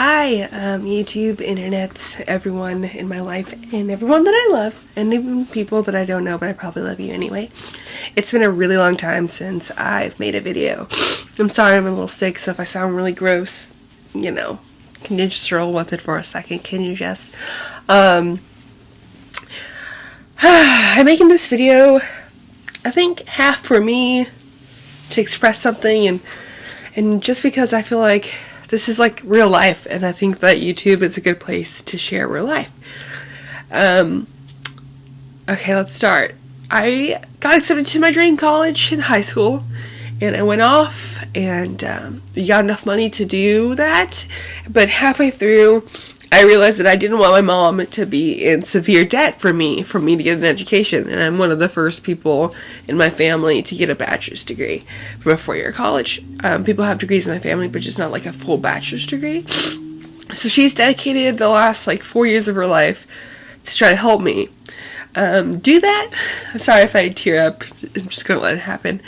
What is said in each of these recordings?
Hi, YouTube, internet, everyone in my life, and everyone that I love, and even people that I don't know, but I probably love you anyway. It's been a really long time since I've made a video. I'm sorry I'm a little sick, so if I sound really gross, you know, can you just roll with it for a second? Can you just? I'm making this video, I think, half for me to express something, and just because I feel like this is like real life, and I think that YouTube is a good place to share real life. Okay, let's start. I got accepted to my dream college in high school, and I went off, and we got enough money to do that, but halfway through, I realized that I didn't want my mom to be in severe debt for me to get an education, and I'm one of the first people in my family to get a bachelor's degree from a four-year college. People have degrees in my family, but just not like a full bachelor's degree. So she's dedicated the last 4 years of her life to try to help me do that. I'm sorry if I tear up. I'm just gonna let it happen.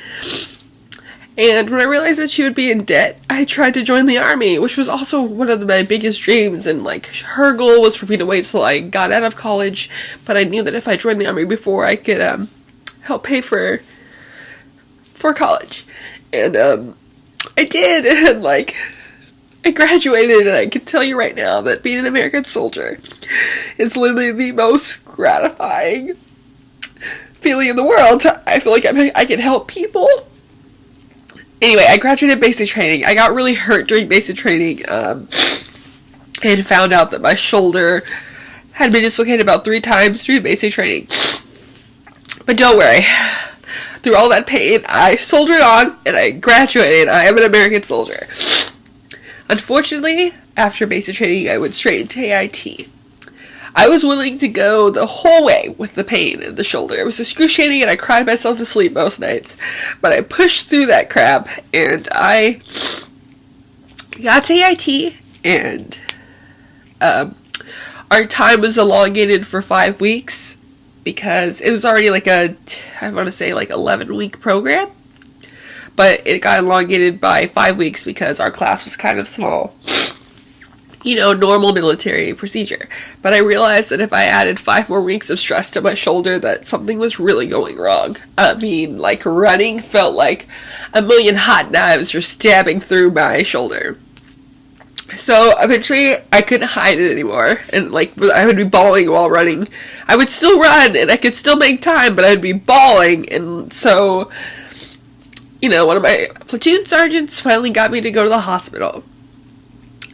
And when I realized that she would be in debt, I tried to join the army, which was also one of my biggest dreams. And her goal was for me to wait till I got out of college. But I knew that if I joined the army before, I could help pay for college. And I did. And I graduated, and I can tell you right now that being an American soldier is literally the most gratifying feeling in the world. I feel like I can help people. Anyway, I graduated basic training. I got really hurt during basic training and found out that my shoulder had been dislocated about 3 times through basic training. But don't worry. Through all that pain, I soldiered on and I graduated. I am an American soldier. Unfortunately, after basic training, I went straight into AIT. I was willing to go the whole way with the pain in the shoulder. It was excruciating, and I cried myself to sleep most nights. But I pushed through that crap, and I got to AIT, and our time was elongated for 5 weeks because it was already I want to say 11-week program. But it got elongated by 5 weeks because our class was kind of small. You know, normal military procedure. But I realized that if I added 5 more weeks of stress to my shoulder, that something was really going wrong. I mean, running felt like a million hot knives were stabbing through my shoulder. So eventually, I couldn't hide it anymore, and I would be bawling while running. I would still run, and I could still make time, but I would be bawling, and so, one of my platoon sergeants finally got me to go to the hospital.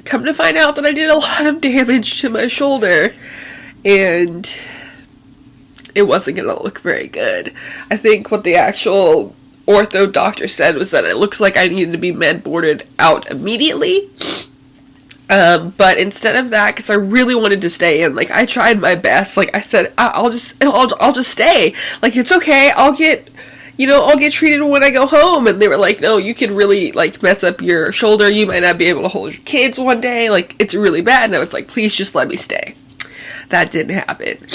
Come to find out that I did a lot of damage to my shoulder, and it wasn't going to look very good. I think what the actual ortho doctor said was that it looks like I needed to be med-boarded out immediately. But instead of that, because I really wanted to stay in, I tried my best. I said, I'll just stay. It's okay. I'll get treated when I go home. And they were like, no, you could really, mess up your shoulder. You might not be able to hold your kids one day. It's really bad. And I was like, please just let me stay. That didn't happen.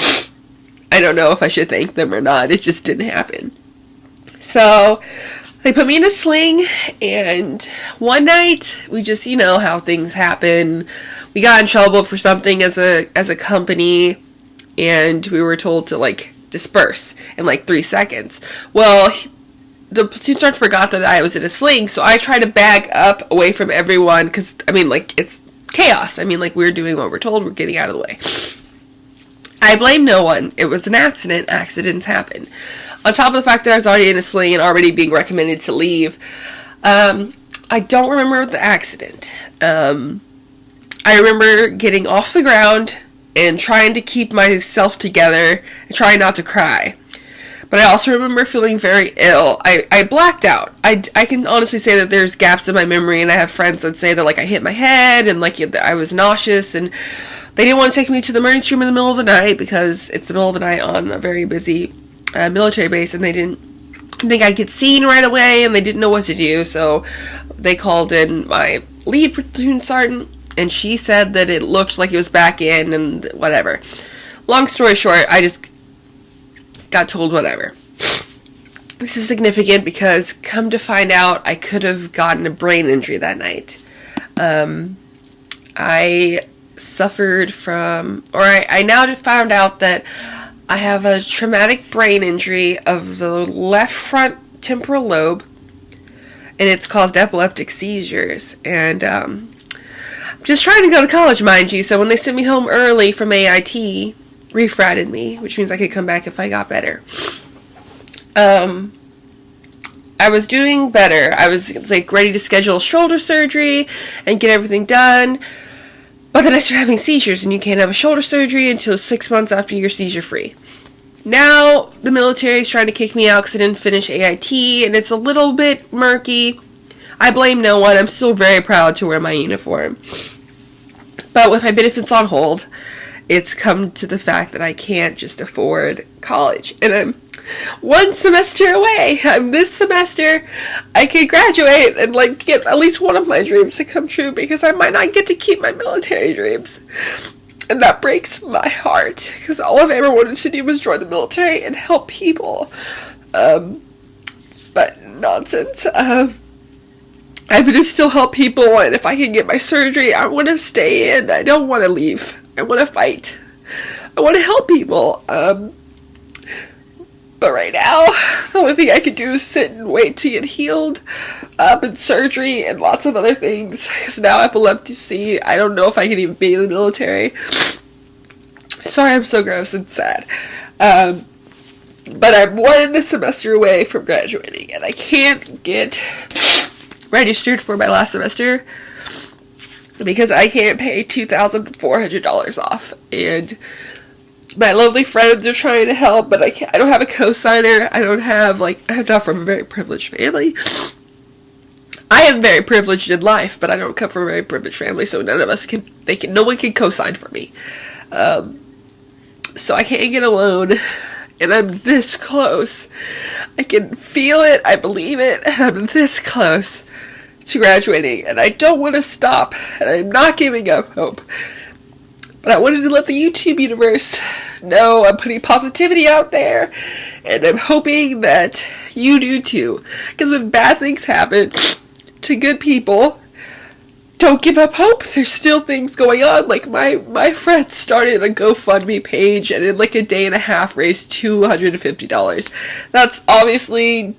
I don't know if I should thank them or not. It just didn't happen. So they put me in a sling. And one night, we just, how things happen. We got in trouble for something as a company. And we were told to, disperse in 3 seconds. Well, the platoon sergeant forgot that I was in a sling, so I tried to back up away from everyone, because, it's chaos. We're doing what we're told, we're getting out of the way. I blame no one. It was an accident. Accidents happen. On top of the fact that I was already in a sling and already being recommended to leave, I don't remember the accident. I remember getting off the ground and trying to keep myself together and trying not to cry. But I also remember feeling very ill. I blacked out. I can honestly say that there's gaps in my memory, and I have friends that say that I hit my head and I was nauseous, and they didn't want to take me to the emergency room in the middle of the night because it's the middle of the night on a very busy military base, and they didn't think I'd get seen right away, and they didn't know what to do, so they called in my lead platoon sergeant, and she said that it looked like it was back in and whatever. Long story short, I just got told whatever. This is significant because, come to find out, I could have gotten a brain injury that night. I suffered from, or I now just found out that I have a traumatic brain injury of the left front temporal lobe, and it's caused epileptic seizures. And just trying to go to college, mind you, so when they sent me home early from AIT, refratted me, which means I could come back if I got better. I was doing better. I was like ready to schedule shoulder surgery and get everything done. But then I started having seizures, and you can't have a shoulder surgery until 6 months after you're seizure free. Now the military is trying to kick me out because I didn't finish AIT, and it's a little bit murky. I blame no one. I'm still very proud to wear my uniform. But with my benefits on hold, it's come to the fact that I can't just afford college. And I'm one semester away. This semester, I could graduate and like get at least one of my dreams to come true, because I might not get to keep my military dreams. And that breaks my heart, because all I've ever wanted to do was join the military and help people. But nonsense. I'm going to still help people, and if I can get my surgery, I want to stay in. I don't want to leave. I want to fight. I want to help people. But right now, the only thing I can do is sit and wait to get healed, and surgery and lots of other things. Because now epilepsy, I don't know if I can even be in the military. Sorry, I'm so gross and sad. But I'm one semester away from graduating, and I can't get registered for my last semester because I can't pay $2,400 off. And my lovely friends are trying to help, but I don't have a co-signer. I'm not from a very privileged family. I am very privileged in life, but I don't come from a very privileged family, so no one can co-sign for me. So I can't get a loan, and I'm this close. I can feel it, I believe it, and I'm this close to graduating, and I don't want to stop, and I'm not giving up hope. But I wanted to let the YouTube universe know I'm putting positivity out there, and I'm hoping that you do too. Because when bad things happen to good people, don't give up hope. There's still things going on. Like my friend started a GoFundMe page, and in like a day and a half raised $250. That's obviously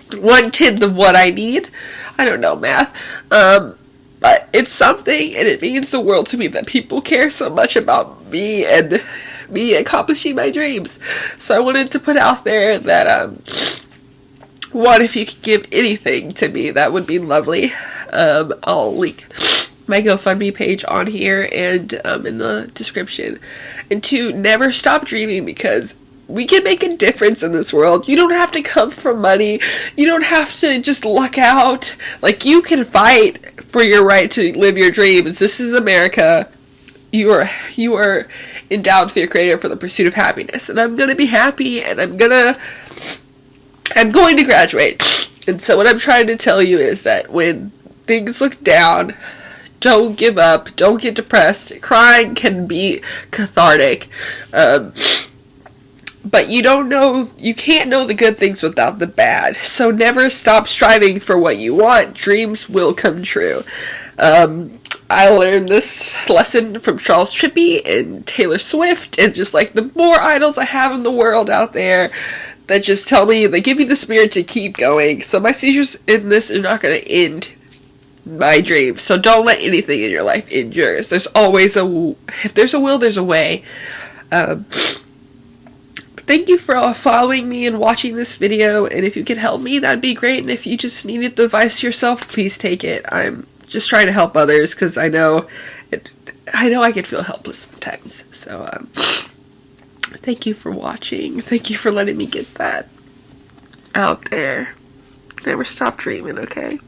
1/10 of what I need. I don't know math. But it's something, and it means the world to me that people care so much about me and me accomplishing my dreams. So I wanted to put out there that, one, if you could give anything to me, that would be lovely. I'll link my GoFundMe page on here and in the description. And two, never stop dreaming, because we can make a difference in this world. You don't have to come from money. You don't have to just luck out. Like, you can fight for your right to live your dreams. This is America. You are endowed with your creator for the pursuit of happiness. And I'm going to be happy, and I'm going to graduate. And so what I'm trying to tell you is that when things look down, don't give up. Don't get depressed. Crying can be cathartic. But you can't know the good things without the bad. So never stop striving for what you want. Dreams will come true. I learned this lesson from Charles Trippey and Taylor Swift, and just like the more idols I have in the world out there that just tell me, they give me the spirit to keep going. So my seizures in this are not going to end my dreams. So don't let anything in your life end yours. There's always if there's a will, there's a way. Thank you for following me and watching this video, and if you could help me, that'd be great. And if you just needed the advice yourself, please take it. I'm just trying to help others, because I know I can feel helpless sometimes. So thank you for watching. Thank you for letting me get that out there. Never stop dreaming, okay?